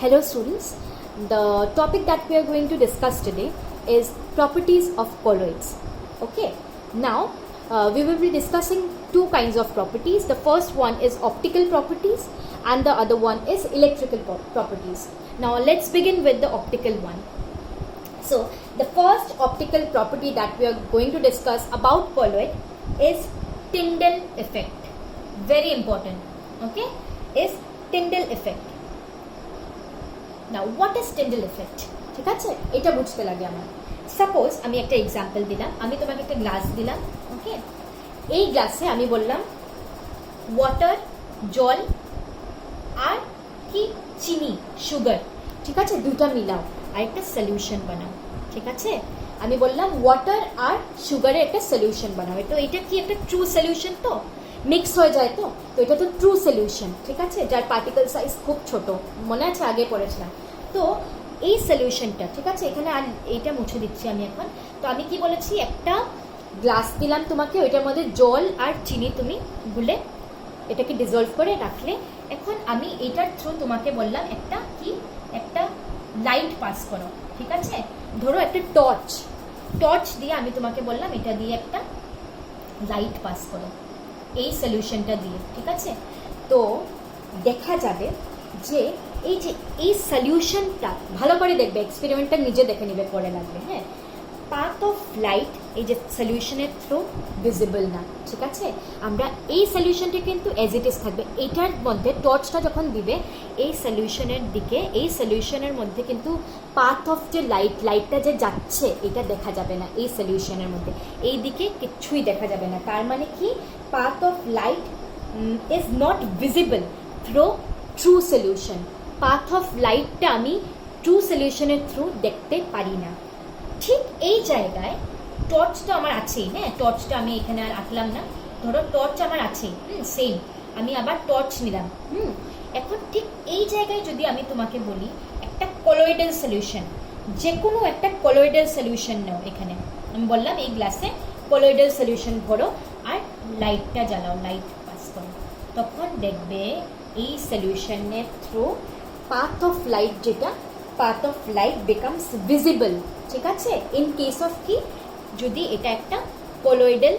Hello students, the topic that we are going to discuss today is properties of colloids. Okay, now we will be discussing two kinds of properties. The first one is optical properties and the other one is electrical properties. Now let's begin with the optical one. So the first optical property that we are going to discuss about colloid is Tyndall effect. Very important, okay, is Tyndall effect. Now what is Tyndall effect? ঠিক আছে, এটা বুঝতে লাগে আমার। Suppose আমি একটা example দিলাম, আমি তোমাকে একটা গ্লাস দিলাম, ওকে, এই গ্লাসে আমি বললাম ওয়াটার, জল আর কি চিনি, সুগার, ঠিক আছে, দুটো মিলাও আর একটা সলিউশন বানাও। ঠিক আছে, আমি বললাম ওয়াটার আর সুগারের একটা সলিউশন বানাও। তো এটা কি একটা ট্রু সলিউশন? তো মিক্স হয়ে যায়, তো এটা তো ট্রু সলিউশন, ঠিক আছে, যার পার্টিকেল সাইজ খুব ছোট, মনে আছে আগে পড়েছিলাম। তো এই সলিউশনটা, ঠিক আছে, এখানে আর এইটা মুছে দিচ্ছি আমি এখন। তো আমি কি বলেছি, একটা গ্লাস দিলাম তোমাকে, ওইটার মধ্যে জল আর চিনি তুমি গুলে এটাকে ডিজলভ করে রাখলে। এখন আমি এটার থ্রু তোমাকে বললাম একটা লাইট পাস করো, ঠিক আছে, ধরো একটা টর্চ দিয়ে আমি তোমাকে বললাম এটা দিয়ে একটা লাইট পাস করো এই সলিউশনটা দিয়ে, ঠিক আছে। তো দেখা যাবে যে এই সলিউশনটা ভালো করে দেখবে, এক্সপেরিমেন্টটা নিজে দেখে নেবে, পরে লাগবে, হ্যাঁ, পাথ অফ লাইট এই যে সলিউশনের থ্রু ভিজিবল না, ঠিক আছে। আমরা এই সলিউশনটা কিন্তু এজ ইট ইজ থাকবে। এইটার মধ্যে টর্চটা যখন দিবে এই সলিউশনের দিকে, এই সলিউশনের মধ্যে কিন্তু পাথ অফ যে লাইটটা যে যাচ্ছে এটা দেখা যাবে না এই সলিউশনের মধ্যে, এই দিকে কিছুই দেখা যাবে না। তার মানে কি, path of light is not visible through true solution. Path of লাইটটা আমি ট্রু সলিউশনের থ্রু দেখতে পারি না। ঠিক এই জায়গায় টর্চ তো আমার আছেই, হ্যাঁ, টর্চটা আমি এখানে আর আঁকলাম না, ধরো টর্চ আমার আছেই, সেম, আমি আবার টর্চ নিলাম, এখন ঠিক এই জায়গায় যদি আমি তোমাকে বলি একটা কলোয়েডাল সলিউশন, যে কোনো একটা কলোয়েডাল সলিউশন নাও, এখানে আমি বললাম এই গ্লাসে কলোয়েডাল সলিউশন ভরো আর লাইটটা জ্বালাও, লাইট পাস করো, তখন দেখবে এই সলিউশনের থ্রু পাথ অফ লাইট, যেটা path of light becomes visible, ঠিক আছে। ইন কেস অফ কি, যদি এটা একটা কলোয়েডাল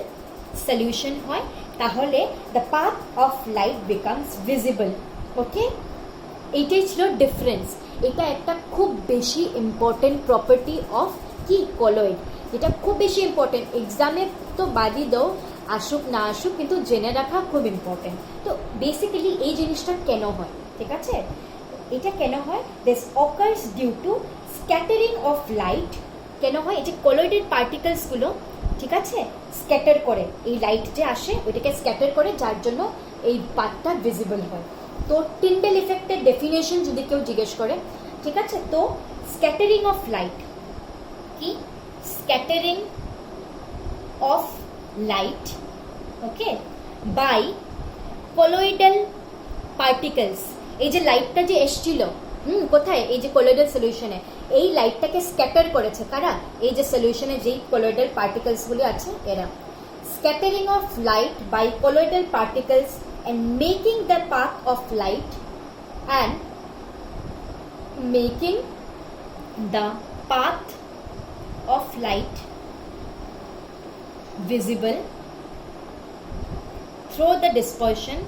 সলিউশন হয় তাহলে the path of light becomes visible, okay. এইটাই ছিল ডিফারেন্স। এটা একটা খুব বেশি ইম্পর্টেন্ট প্রপার্টি অফ কি, কলোয়েড, যেটা খুব বেশি ইম্পর্টেন্ট। এক্সামে তো বাদই দাও, আসুক না আসুক, কিন্তু জেনে রাখা খুব ইম্পর্টেন্ট। তো বেসিক্যালি এই জিনিসটা কেন হয়, ঠিক আছে, এটা কেন হয়, this occurs due to scattering of light. কেন হয়, এই যে কলোয়েডেড পার্টিকেলসগুলো, ঠিক আছে, স্ক্যাটার করে, এই লাইট যে আসে ওইটাকে স্ক্যাটার করে, যার জন্য এই পাথটা ভিজিবল হয়। তো টিন্ডেল ইফেক্টের ডেফিনেশন যদি কেউ জিজ্ঞেস করে, ঠিক আছে, তো স্ক্যাটারিং অফ লাইট কি, scattering of light, okay, by colloidal particles. এই যে লাইটটা যে এসছিল কোথায়, এই যে কলোয়েডাল সলিউশনে, এই লাইটটাকে স্ক্যাটার করেছে কারা, এই যে সলিউশনে যেই কলোয়েডাল পার্টিকেলসগুলি আছে এরা। Scattering of light by colloidal particles and making the path of light and making the path of light visible through the dispersion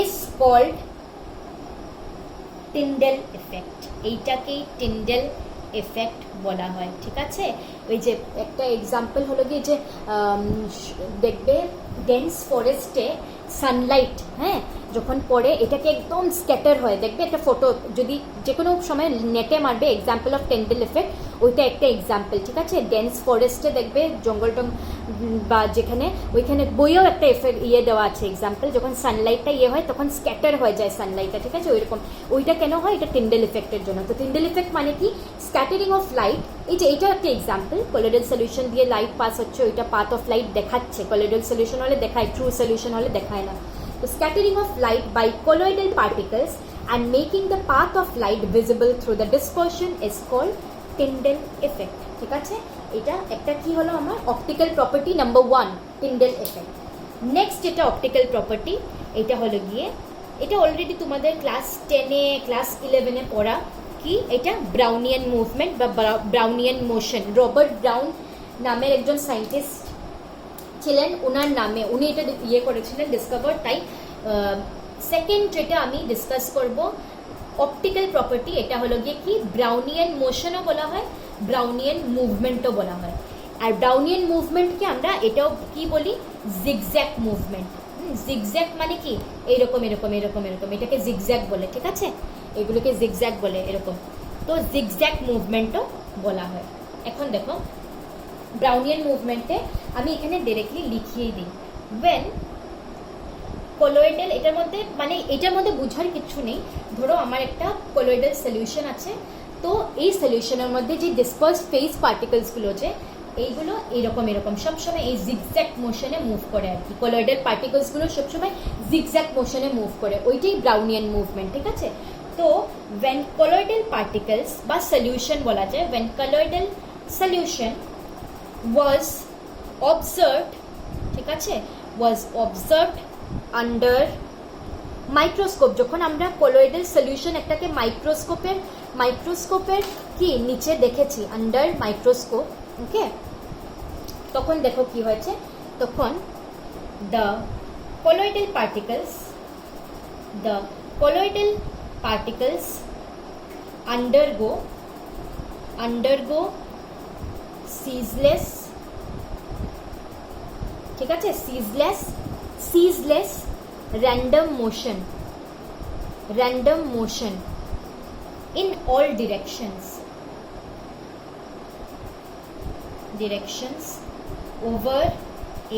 is called Tyndall effect. এইটাকেই Tyndall effect বলা হয়, ঠিক আছে। ওই যে একটা এক্সাম্পল হলো গিয়ে যে দেখবে ডেন্স ফরেস্টে সানলাইট, হ্যাঁ, যখন পড়ে এটাকে একদম স্ক্যাটার হয়, দেখবে একটা ফটো যদি যে কোনো সময় নেটে মারবে এক্সাম্পল অফ টিন্ডেল এফেক্ট, ওইটা একটা এক্সাম্পল, ঠিক আছে। ডেন্স ফরেস্টে দেখবে জঙ্গল বা যেখানে, ওইখানে বইয়েও একটা এফেক্ট দেওয়া আছে এক্সাম্পল, যখন সানলাইটটা হয় তখন স্ক্যাটার হয়ে যায় সানলাইটটা, ঠিক আছে, ওইরকম। ওইটা কেন হয়, এটা টিন্ডেল ইফেক্টের জন্য। তো টিন্ডেল ইফেক্ট মানে কি, স্ক্যাটারিং অফ লাইট। এই যে এটা একটা এক্সাম্পল, কলোয়েডাল সলিউশন দিয়ে লাইট পাস হচ্ছে, ওইটা পাথ অফ লাইট দেখাচ্ছে, কলোয়েডাল সলিউশন হলে দেখায়, ট্রু সলিউশন হলে দেখায় না। তো scattering of light by colloidal particles and making the path of light visible through the dispersion is called Tyndall effect, ঠিক আছে। এটা একটা কি হলো আমার optical property number 1, Tyndall effect. Next যেটা অপটিক্যাল প্রপার্টি, এটা হলো গিয়ে, এটা অলরেডি তোমাদের ক্লাস 10-এ ক্লাস 11-এ পড়া, কি এটা ব্রাউনিয়ান মুভমেন্ট বা ব্রাউনিয়ান মোশন। রবার্ট ব্রাউন নামের একজন সায়েন্টিস্ট ছিলেন, ওনার নামে উনি এটা করেছিলেন, ডিসকভার। তাই সেকেন্ড যেটা আমি ডিসকাস করব অপটিক্যাল প্রপার্টি, এটা হলো গিয়ে কি ব্রাউনিয়ান মোশনও বলা হয়, ব্রাউনিয়ান মুভমেন্টও বলা হয়। আর ব্রাউনিয়ান মুভমেন্টকে আমরা এটাও কি বলি, জিগজ্যাগ মুভমেন্ট। জিগজ্যাগ মানে কি এরকম এরকম এরকম এরকম, এটাকে জিগজ্যাগ বলে, ঠিক আছে, এগুলোকে জিগজ্যাগ বলে এরকম। তো জিগজ্যাগ মুভমেন্টও বলা হয়। এখন দেখো ব্রাউনিয়ান মুভমেন্টে আমি এখানে ডাইরেক্টলি লিখিয়ে দিই, ওয়েন কলোয়েডাল, এটার মধ্যে মানে এটার মধ্যে বোঝার কিছু নেই। ধরো আমার একটা কলোয়েডাল সলিউশন আছে, তো এই সলিউশনের মধ্যে যে ডিসপার্সড ফেজ পার্টিকলসগুলো যে এইগুলো এরকম এরকম সবসময় এই জিগজ্যাগ মোশনে মুভ করে আর কি। কলোয়েডাল পার্টিকলসগুলো সবসময় জিগজ্যাগ মোশনে মুভ করে, ওইটাই ব্রাউনিয়ান মুভমেন্ট, ঠিক আছে। তো ওয়েন কলোয়েডাল পার্টিকলস বা সলিউশন বলা যায়, when colloidal solution was observed, ঠিক আছে, ওয়াজ অবজার্ভড আন্ডার মাইক্রোস্কোপ, যখন আমরা কলোয়েডাল সলিউশন একটাকে মাইক্রোস্কোপের কি নিচে দেখেছি, আন্ডার মাইক্রোস্কোপ, ওকে, তখন দেখো কি হয়েছে, তখন the colloidal particles undergo ceaseless, ঠিক আছে, ceaseless random motion in all directions over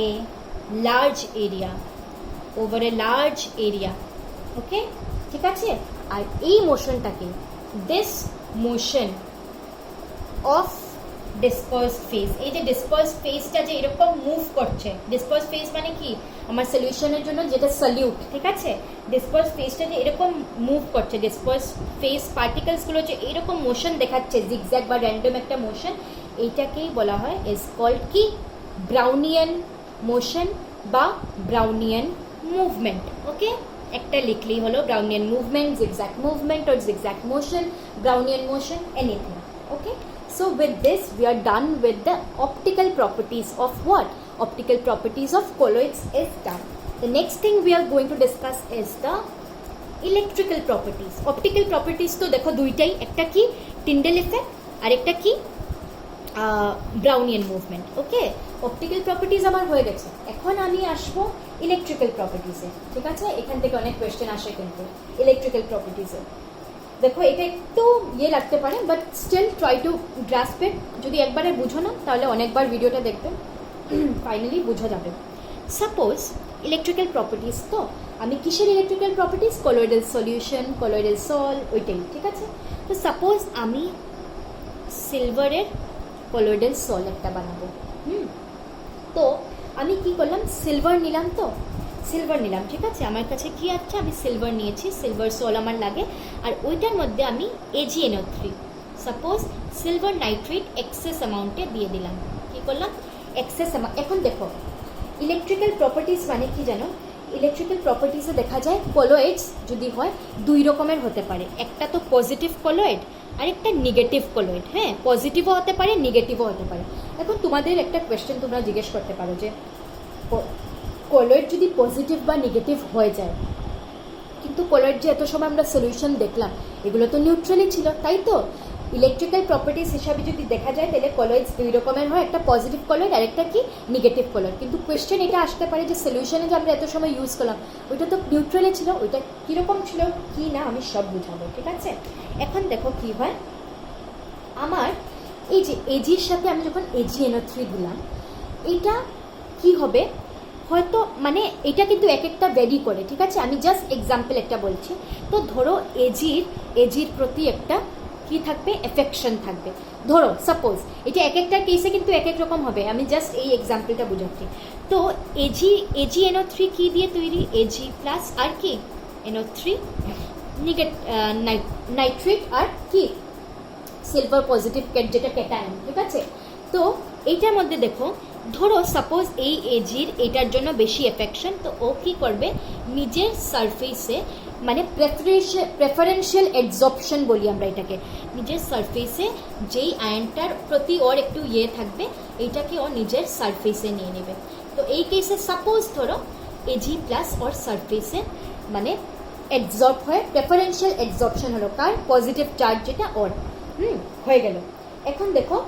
a large area, ওকে, ঠিক আছে। আর এই মোশনটাকে, this motion of dispersed phase, এই যে ডিসপার্সড ফেজটা যে এরকম মুভ করছে, ডিসপার্সড ফেজ মানে কি আমার সলিউশনের জন্য যেটা সলিউট, ঠিক আছে, ডিসপার্সড ফেজটা যে এরকম মুভ করছে, ডিসপার্সড ফেজ পার্টিকলসগুলো যে এরকম মোশন দেখাচ্ছে, জিগজ্যাগ বা র্যান্ডম একটা মোশন, এইটাকেই বলা হয় ইজ কল্ড কি ব্রাউনিয়ান মোশন বা ব্রাউনিয়ান মুভমেন্ট, ওকে। একটা লিখলেই হলো Brownian movement, zigzag movement or zigzag motion, Brownian motion, anything, okay. So with this we are done with the optical properties of what? Optical properties of colloids is done. The next thing we are going to discuss is the electrical properties. Optical properties তো দেখো দুইটাই, একটা কি Tyndall effect আর একটা কি Brownian movement, ওকে। Optical properties আমার হয়ে গেছে, এখন আমি আসবো ইলেকট্রিক্যাল প্রপার্টিজে, ঠিক আছে। এখান থেকে অনেক কোয়েশ্চেন আসে কিন্তু ইলেকট্রিক্যাল প্রপার্টিজে। দেখো এটা একটু লাগতে পারে, but still try to grasp it. যদি একবারে বুঝো না তাহলে অনেকবার ভিডিওটা দেখবেন, ফাইনালি বোঝা যাবে। সাপোজ ইলেকট্রিক্যাল প্রপার্টিজ, তো আমি কিসের electrical properties, colloidal solution, colloidal sol, ওইটাই, ঠিক আছে। তো সাপোজ আমি সিলভারের কলোয়েডাল সল একটা বানাবো, তো আমি কি করলাম, সিলভার নিলাম, ঠিক আছে, আমার কাছে কি আছে, আমি সিলভার নিয়েছি, সিলভার সল আমার লাগে, আর ওইটার মধ্যে আমি AgNO3 suppose silver nitrate excess অ্যামাউন্টে দিয়ে দিলাম, কি করলাম, এক্সেস অ্যামাউন্ট। এখন দেখো ইলেকট্রিক্যাল প্রপার্টিজ মানে কি জানো, ইলেকট্রিক্যাল প্রপার্টিসে দেখা যায় কলোয়েডস যদি হয় দুই রকমের হতে পারে, একটা তো পজিটিভ কলোয়েড আর একটা নেগেটিভ কলোয়েড, হ্যাঁ, পজিটিভও হতে পারে নেগেটিভও হতে পারে। এখন তোমাদের একটা কোয়েশ্চেন তোমরা জিজ্ঞেস করতে পারো যে কলোয়েড যদি পজিটিভ বা নেগেটিভ হয়ে যায়, কিন্তু কলোয়েড যে এত সময় আমরা সলিউশন দেখলাম এগুলো তো নিউট্রালই ছিল, তাই তো। ইলেকট্রিক্যাল প্রপার্টিস হিসাবে যদি দেখা যায় তাহলে কলোয়েডস দুই রকমের হয়, একটা পজিটিভ কলোয়েড আর একটা কি নেগেটিভ কলোয়েড। কিন্তু কোয়েশ্চেন এটা আসতে পারে যে সলিউশনে যে আমরা এত সময় ইউজ করলাম ওইটা তো নিউট্রালে ছিল, ওইটা কীরকম ছিল কি না আমি সব বুঝাবো, ঠিক আছে। এখন দেখো কি হয়, আমার এই যে এজির সাথে আমি যখন AgNO3 দিলাম, এটা কি হবে, হয়তো মানে এটা কিন্তু এক একটা ভ্যারি করে, ঠিক আছে। আমি জাস্ট এক্সাম্পল একটা বলছি। তো ধরো এজির প্রতি একটা কি থাকবে, এফেকশন থাকবে। ধরো সাপোজ এটা এক একটা কেসে কিন্তু এক এক রকম হবে, আমি জাস্ট এই এক্সাম্পলটা বোঝাচ্ছি। তো AgNO3 কি দিয়ে তৈরি, Ag প্লাস আর কি NO3 নাইট্রেট আর কি সিলভার পজিটিভ যেটা ক্যাটায়ন, ঠিক আছে। তো এইটার মধ্যে দেখো ধরো সাপোজ এই এজির এটার জন্য বেশি এফেকশন, তো ও কি করবে নিজের সারফেসে, মানে প্রেফারেন্সিয়াল অ্যাবজর্পশন বলি আমরা এটাকে, নিজের সারফেসে যেই আয়নটার প্রতি ওর একটু ইয়ে থাকবে এইটাকে ও নিজের সারফেসে নিয়ে নেবে। তো এই কেসে সাপোজ ধরো এজি প্লাস ওর সারফেসে মানে অ্যাবজর্ব হয়ে প্রেফারেন্সিয়াল অ্যাবজর্পশন হলো কার, পজিটিভ চার্জ যেটা ওর হয়ে গেল। এখন দেখো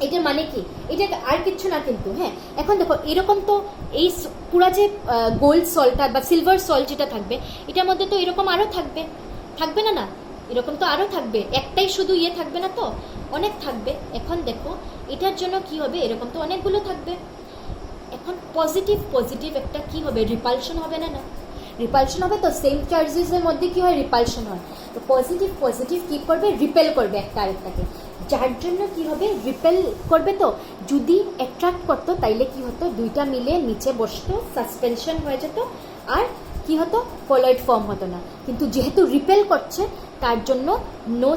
এটা মানে কি, এটা আর কিচ্ছু না কিন্তু, হ্যাঁ এখন দেখো এরকম তো এই পুরা যে গোল্ড সল্টটা বা সিলভার সল্ট যেটা থাকবে এটার মধ্যে তো এরকম আরও থাকবে, থাকবে না না, এরকম তো আরও থাকবে, একটাই শুধু ইয়ে থাকবে না তো, অনেক থাকবে। এখন দেখো এটার জন্য কি হবে, এরকম তো অনেকগুলো থাকবে। এখন পজিটিভ পজিটিভ একটা কি হবে, রিপালশন হবে না, না রিপালশন হবে তো, সেম চার্জেসের মধ্যে কি হয়, রিপালশন হয়। তো পজিটিভ পজিটিভ কি করবে, রিপেল করবে একটা আরেকটাকে, যার জন্য কি হবে রিপেল করবে। তো যদি অ্যাট্রাক্ট করতো তাইলে কি হতো, দুইটা মিলে নিচে বসতো, সাসপেনশন হয়ে যেত, আর কি হতো কলয়েড ফর্ম হতো না। কিন্তু যেহেতু রিপেল করছে তার জন্য নো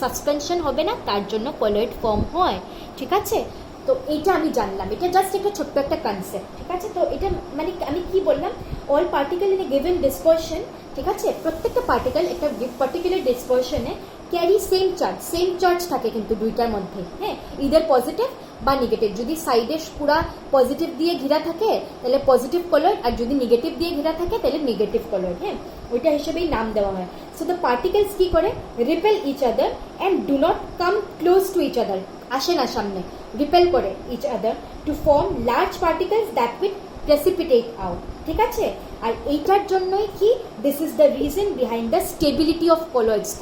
সাসপেনশন হবে না, তার জন্য কলয়েড ফর্ম হয়, ঠিক আছে। তো এইটা আমি জানলাম, এটা জাস্ট একটা ছোট্ট একটা কনসেপ্ট, ঠিক আছে। তো এটা মানে আমি কি বললাম, all particle in a given dispersion, ঠিক আছে, প্রত্যেকটা পার্টিকেল একটা পার্টিকুলার ডিসপারশনে ক্যারি সেম চার্জ থাকে কিন্তু দুইটার মধ্যে, হ্যাঁ ইদার পজিটিভ বা নেগেটিভ। যদি সাইডে পুরা পজিটিভ দিয়ে ঘেরা থাকে তাহলে পজিটিভ কলয়েড, আর যদি নেগেটিভ দিয়ে ঘেরা থাকে তাহলে নেগেটিভ কলয়েড, হ্যাঁ ওইটা হিসেবেই নাম দেওয়া হয়। সো দ্য পার্টিকেলস কি করে, repel each other and do not come close to each other, আসে না সামনে, রিপেল করে each other to form large particles that will precipitate out, ঠিক আছে। আর এইটার জন্যই কি, this is the reason behind the stability of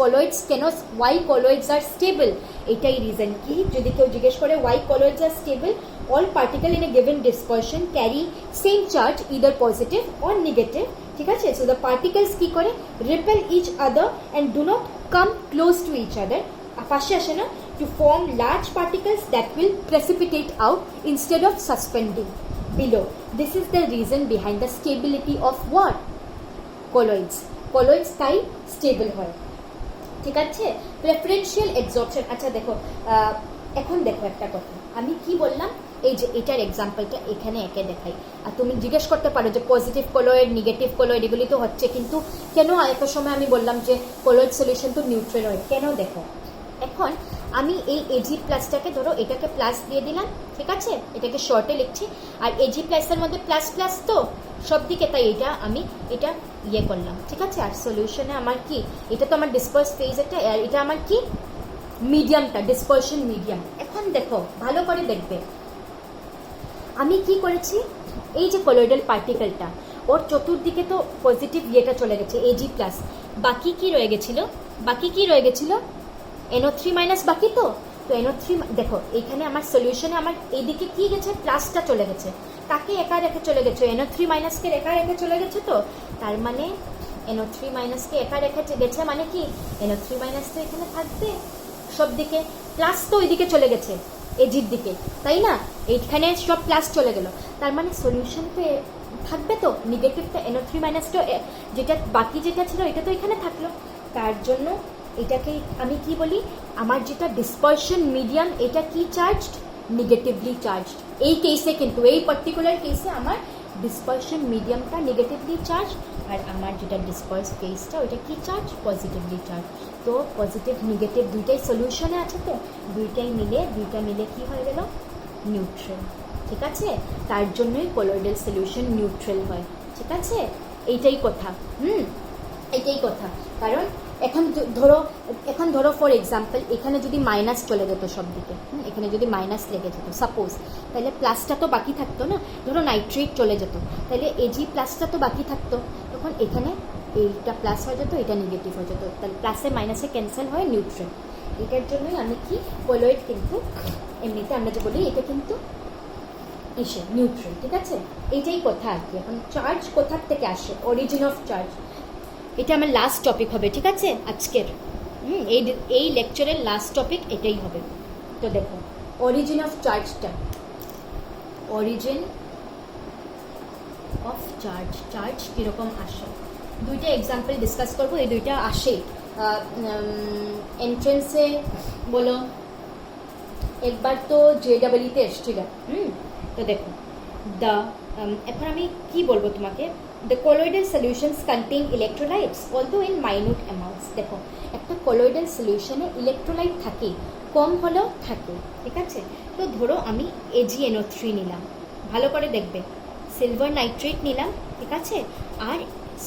colloids কেন, ওয়াই কলয়েডস আর স্টেবল, এটাই রিজন। কি যদি কেউ জিজ্ঞেস করে why colloids are stable, all particle in a given dispersion carry same charge either positive or negative, ঠিক আছে। So the particles কি করে, repel each other and do not come close to each other, পাশে আসে না, to form large particles that will precipitate out instead of suspending below. This is the reason behind the stability of what? Colloids তাই stable হয়, ঠিক আছে। Preferential absorption, আচ্ছা দেখো এখন দেখো একটা কথা আমি কি বললাম, এই যে এটার এক্সাম্পলটা এখানে একে দেখাই, আর তুমি জিজ্ঞেস করতে পারো যে পজিটিভ কলয়েড নেগেটিভ কলয়েড এগুলি তো হচ্ছে, কিন্তু কেন একটা সময় আমি বললাম যে কলয়েড সলিউশন তো নিউট্রাল হয়, কেন দেখো। এখন আমি এই এজি প্লাসটাকে ধরো এটাকে প্লাস দিয়ে দিলাম, ঠিক আছে, এটাকে শর্টে লিখছি, আর এজি প্লাসের মধ্যে প্লাস প্লাস তো সব দিকে, তাই এটা ইয়ে করলাম, ঠিক আছে। আর সলিউশনে আমার কি, এটা তো আমার ডিসপার্স ফেজ একটা, আর এটা আমার কি মিডিয়ামটা, ডিসপারশন মিডিয়াম। এখন দেখো ভালো করে দেখবে আমি কি করেছি, এই যে কলয়েডাল পার্টিকেলটা ওর চতুর্দিকে তো পজিটিভ ইয়েটা চলে গেছে এজি প্লাস, বাকি কি রয়ে গেছিল NO3 মাইনাস বাকি তো NO3 দেখো এখানে আমার সলিউশনে আমার এইদিকে কি গেছে, প্লাসটা চলে গেছে, তাকে একা রেখে চলে গেছে, NO3 মাইনাসকে একা রেখে চলে গেছে, তো তার মানে NO3 মাইনাসকে একা রেখে গেছে মানে কি NO3 মাইনাস তো এখানে থাকবে সব দিকে, প্লাস তো ওইদিকে চলে গেছে এজির দিকে, তাই না, এইখানে সব প্লাস চলে গেল, তার মানে সলিউশন তো থাকবে তো, নেগেটিভটা NO3 মাইনাসটা যেটা বাকি যেটা ছিল এটা তো এখানে থাকলো, তার জন্য এটাকে আমি কি বলি, আমার যেটা ডিসপারশন মিডিয়াম এটা কি চার্জড, নেগেটিভলি চার্জড। এই কেসে কিন্তু এই পার্টিকুলার কেসে আমার ডিসপারশন মিডিয়ামটা নেগেটিভলি চার্জ, আর আমার যেটা ডিসপার্স কেসটা ওইটা কি চার্জ, পজিটিভলি চার্জ। তো পজিটিভ নেগেটিভ দুইটাই সলিউশনে আছে, তো দুইটা মিলে কি হয়ে গেল, নিউট্রাল, ঠিক আছে। তার জন্যই কলয়েডাল সলিউশন নিউট্রাল হয়, ঠিক আছে। এইটাই কথা, এইটাই কথা। কারণ এখন ধরো ফর এক্সাম্পল এখানে যদি মাইনাস চলে যেত সব দিকে, এখানে যদি মাইনাস লেগে যেত সাপোজ, তাহলে প্লাসটা তো বাকি থাকতো না, ধরো নাইট্রেট চলে যেত, তাহলে এজি প্লাসটা তো বাকি থাকতো, তখন এখানে এইটা প্লাস হয়ে যেত, এটা নেগেটিভ হয়ে যেত, তাহলে প্লাসে মাইনাসে ক্যান্সেল হয়, নিউট্রাল। এটার জন্যই আমি কি কলয়েড কিন্তু এমনিতে আমরা যে বলি এটা কিন্তু নিউট্রাল, ঠিক আছে। এইটাই কথা আর কি। এখন চার্জ কোথার থেকে আসে, অরিজিন অফ চার্জ, এটা আমার লাস্ট টপিক হবে, ঠিক আছে আজকের, এই লেকচারের লাস্ট টপিক এটাই হবে। তো দেখো অরিজিন অফ চার্জটা, অরিজিন অফ চার্জ কীরকম আসে, দুইটা এক্সাম্পল ডিসকাস করবো, এই দুইটা আসে এন্ট্রেন্সে বলো একবার তো JEE-তে এসেছিল। তো দেখো দ্য এখন আমি কি বলবো তোমাকে, the colloidal solutions contain electrolytes although in minute amounts. দেখো একটা কলোয়েডাল সলিউশনে ইলেকট্রোলাইট থাকে, কম হলেও থাকে, ঠিক আছে। তো ধরো আমি AgNO3 নিলাম, ভালো করে দেখবে, সিলভার নাইট্রেট নিলাম, ঠিক আছে, আর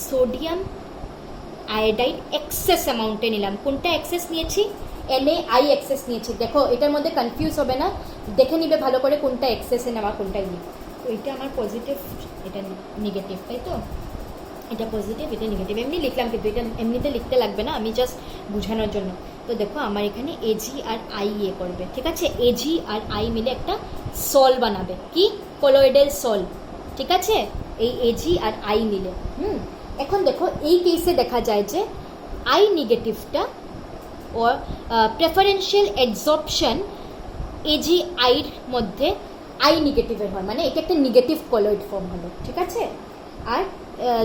সোডিয়াম আয়োডাইড এক্সেস অ্যামাউন্টে নিলাম। কোনটা এক্সেস নিয়েছি? NaI এক্সেস নিয়েছি। দেখো এটার মধ্যে কনফিউজ হবে না, দেখে নিবে ভালো করে কোনটা এক্সেসে নেওয়া কোনটা ই। তো এটা আমার পজিটিভ, এটা নেগেটিভ, তাই তো, এটা পজিটিভ এটা নেগেটিভ, এমনি লিখলাম, কিন্তু এটা এমনিতে লিখতে লাগবে না, আমি জাস্ট বোঝানোর জন্য। তো দেখো আমার এখানে Ag আর I করবে, ঠিক আছে, Ag আর I মিলে একটা সল বানাবে, কি কলোয়েডাল সল, ঠিক আছে, এই Ag আর I মিলে। এখন দেখো এই কেসে দেখা যায় যে I নেগেটিভটা ও প্রেফারেন্সিয়াল অ্যাবজর্পশন AgI-র মধ্যে I নেগেটিভের হয়, মানে এটা একটা নেগেটিভ কলোয়েড ফর্ম হলো, ঠিক আছে। আর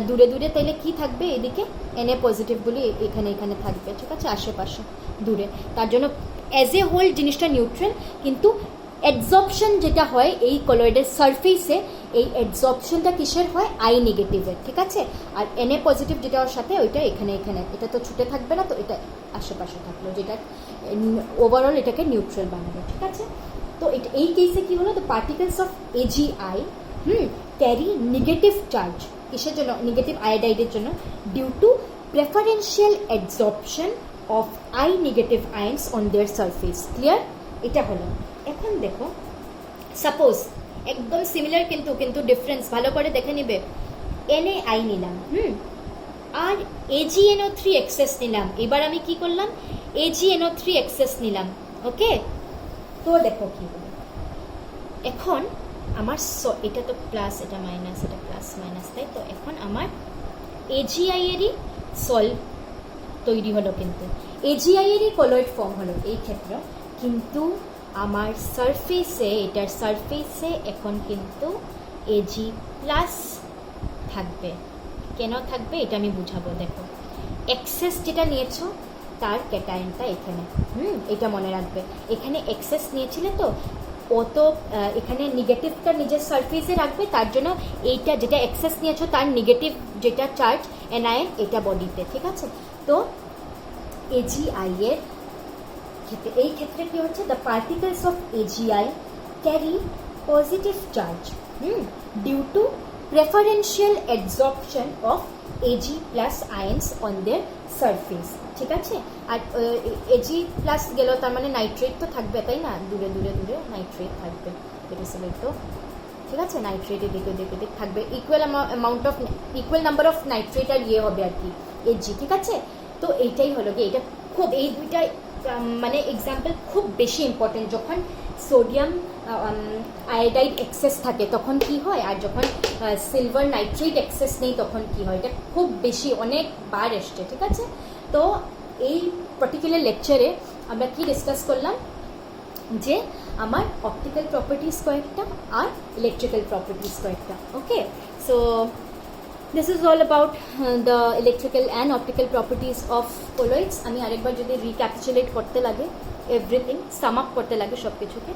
দূরে দূরে তাইলে কি থাকবে, এদিকে Na পজিটিভগুলি এখানে এখানে থাকবে, ঠিক আছে, আশেপাশে দূরে। তার জন্য অ্যাজ এ হোল জিনিসটা নিউট্রাল, কিন্তু অ্যাবজর্পশন যেটা হয় এই কলোয়েডের সারফেসে, এই অ্যাবজর্পশনটা কিসের হয়? I নেগেটিভের, ঠিক আছে। আর Na পজিটিভ যেটা ওর সাথে ওইটা এখানে এখানে, এটা তো ছুটে থাকবে না, তো এটা আশেপাশে থাকলো, যেটা ওভারঅল এটাকে নিউট্রাল বানাবে, ঠিক আছে। তো এই কেসে কি হলো, the particles of AgI carry negative charge, কিসের জন্য? নেগেটিভ আয়োডাইডের জন্য, due to preferential absorption of I negative ions on their surface. Clear? এটা হলো। এখন দেখো সাপোজ একদম সিমিলার, কিন্তু কিন্তু ডিফারেন্স ভালো করে দেখে নিবে। NaI নিলাম, আর AgNO3 এক্সেস নিলাম। এবার আমি কি করলাম? AgNO3 এক্সেস নিলাম, ওকে। তো দেখো কি হলো, এখন আমার এটা তো প্লাস, এটা মাইনাস, এটা প্লাস মাইনাস, তাই তো। এখন আমার AgI এরই সল তৈরি হলো, কিন্তু AgI এরই কলোয়েড ফর্ম হলো এই ক্ষেত্রে, কিন্তু আমার সারফেসে, এটার সারফেসে এখন কিন্তু Ag প্লাস থাকবে। কেন থাকবে এটা আমি বুঝাবো। দেখো এক্সেস যেটা নিয়েছো তার ক্যাটায়নটা এখানে, এটা মনে রাখবে। এখানে এক্সেস নিয়েছিলে তো, ও তো এখানে নেগেটিভটা নিজের সারফেসে রাখবে, তার জন্য এইটা যেটা এক্সেস নিয়েছো তার নেগেটিভ যেটা চার্জ NiN, এটা বডিতে, ঠিক আছে। তো AgI এর ক্ষেত্রে, এই ক্ষেত্রে কি হচ্ছে, the particles of AgI carry positive charge due to preferential absorption of Ag plus ions on their surface, ঠিক আছে। আর Ag প্লাস গেল, তার মানে নাইট্রেট তো থাকবে, তাই না, দূরে দূরে দূরে নাইট্রেট থাকবে, তো ঠিক আছে, নাইট্রেট এদিকে ওদিকে দিক থাকবে, equal amount of, equal number of nitrate আর হবে আর কি Ag, ঠিক আছে। তো এইটাই হলো কি, এটা খুব, এই দুইটা মানে এক্সাম্পল খুব বেশি ইম্পর্টেন্ট। যখন সোডিয়াম আয়োডাইড এক্সেস থাকে তখন কি হয়, আর যখন সিলভার নাইট্রেট এক্সেস নেই তখন কি হয়, এটা খুব বেশি অনেকবার এসছে, ঠিক আছে। তো এই পার্টিকুলার লেকচারে আমরা কি ডিসকাস করলাম, যে আমার অপটিক্যাল প্রপার্টিজ কয়েকটা আর ইলেকট্রিক্যাল প্রপার্টিজ কয়েকটা, okay. So this is all about the electrical and optical properties of colloids. আমি আরেকবার যদি রিক্যাপিচুলেট করতে লাগে, এভরিথিং সাম আপ করতে লাগে সব কিছুকে,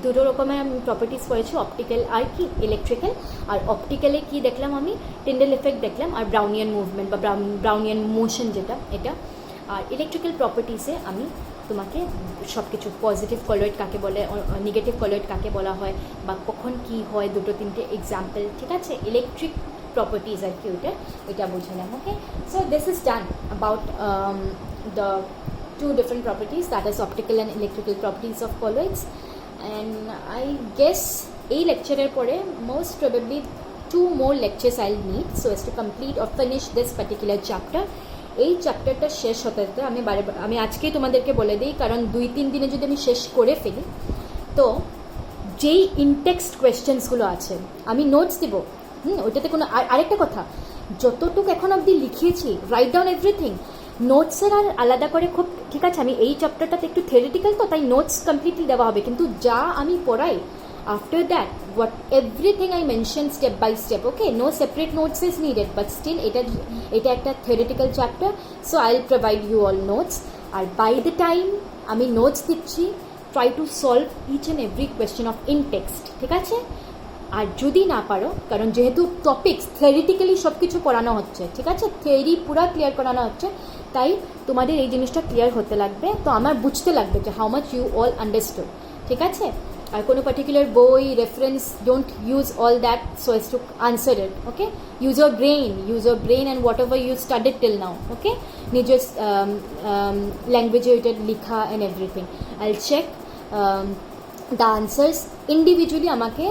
দুটো রকমের আমি প্রপার্টিস পড়েছি, অপটিক্যাল আর কি ইলেকট্রিক্যাল। আর অপটিক্যালে কি দেখলাম আমি, টিন্ডেল এফেক্ট দেখলাম, আর ব্রাউনিয়ান মুভমেন্ট বা ব্রাউনিয়ান মোশন যেটা, এটা। আর ইলেকট্রিক্যাল প্রপার্টিসে আমি তোমাকে সব কিছু, পজিটিভ কলোয়েড কাকে বলে, নেগেটিভ কলোয়েড কাকে বলা হয়, বা কখন কি হয়, দুটো তিনটে এক্সাম্পল, ঠিক আছে, ইলেকট্রিক properties আর কি ওইটা বুঝলাম, okay. So this is done about the two different properties, that is optical and electrical properties of colloids. And I guess এই লেকচারের পরে most probably 2 more lectures I'll need so as to complete or finish this particular chapter. এই চ্যাপ্টারটা শেষ হতে আমি আজকেই তোমাদেরকে বলে দিই, কারণ 2-3 দিনে যদি আমি শেষ করে ফেলি, তো যেই ইনটেক্সট কোয়েশ্চেন্সগুলো আছে আমি নোটস দিব, ওইটাতে কোনো, আরেকটা কথা, যতটুকু এখন অবধি লিখিয়েছি, রাইট ডাউন এভরিথিং, নোটসের আর আলাদা করে খুব, ঠিক আছে, আমি এই চ্যাপ্টারটাতে একটু থিওরিটিক্যাল তো, তাই নোটস কমপ্লিটলি দেওয়া হবে, কিন্তু যা আমি পড়াই after that, what everything I mention step by step, okay, no separate notes is needed, but still এটা একটা theoretical chapter, so I will provide you all notes. আর বাই দ্য টাইম আমি নোটস দিচ্ছি, try to solve each and every question of in text, ঠিক আছে? আর যদি না পারো, কারণ যেহেতু টপিক্স থিওরিটিক্যালি সব কিছু পড়ানো হচ্ছে, ঠিক আছে, থিওরি পুরো ক্লিয়ার করানো হচ্ছে, তাই তোমাদের এই জিনিসটা ক্লিয়ার হতে লাগবে, তো আমার বুঝতে লাগবে যে how much you all understood, ঠিক আছে? আর কোনো পার্টিকুলার বই reference don't use all that so as to answer it, okay? Use your brain and whatever you studied till now, okay? নিজের ল্যাঙ্গুয়েজে ওইটা লিখা and everything. I check the answers individually, আমাকে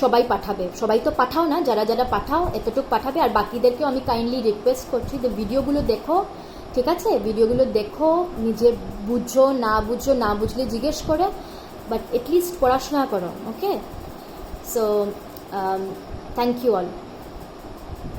সবাই পাঠাবে, সবাই তো পাঠাও না, যারা যারা পাঠাও এতটুকু পাঠাবে, আর বাকিদেরকেও আমি কাইন্ডলি রিকোয়েস্ট করছি যে ভিডিওগুলো দেখো, ঠিক আছে? ভিডিওগুলো দেখো, নিজে বুঝো, না বুঝলে জিজ্ঞেস করে, বাট এটলিস্ট পড়াশোনা করো, okay? So thank you all.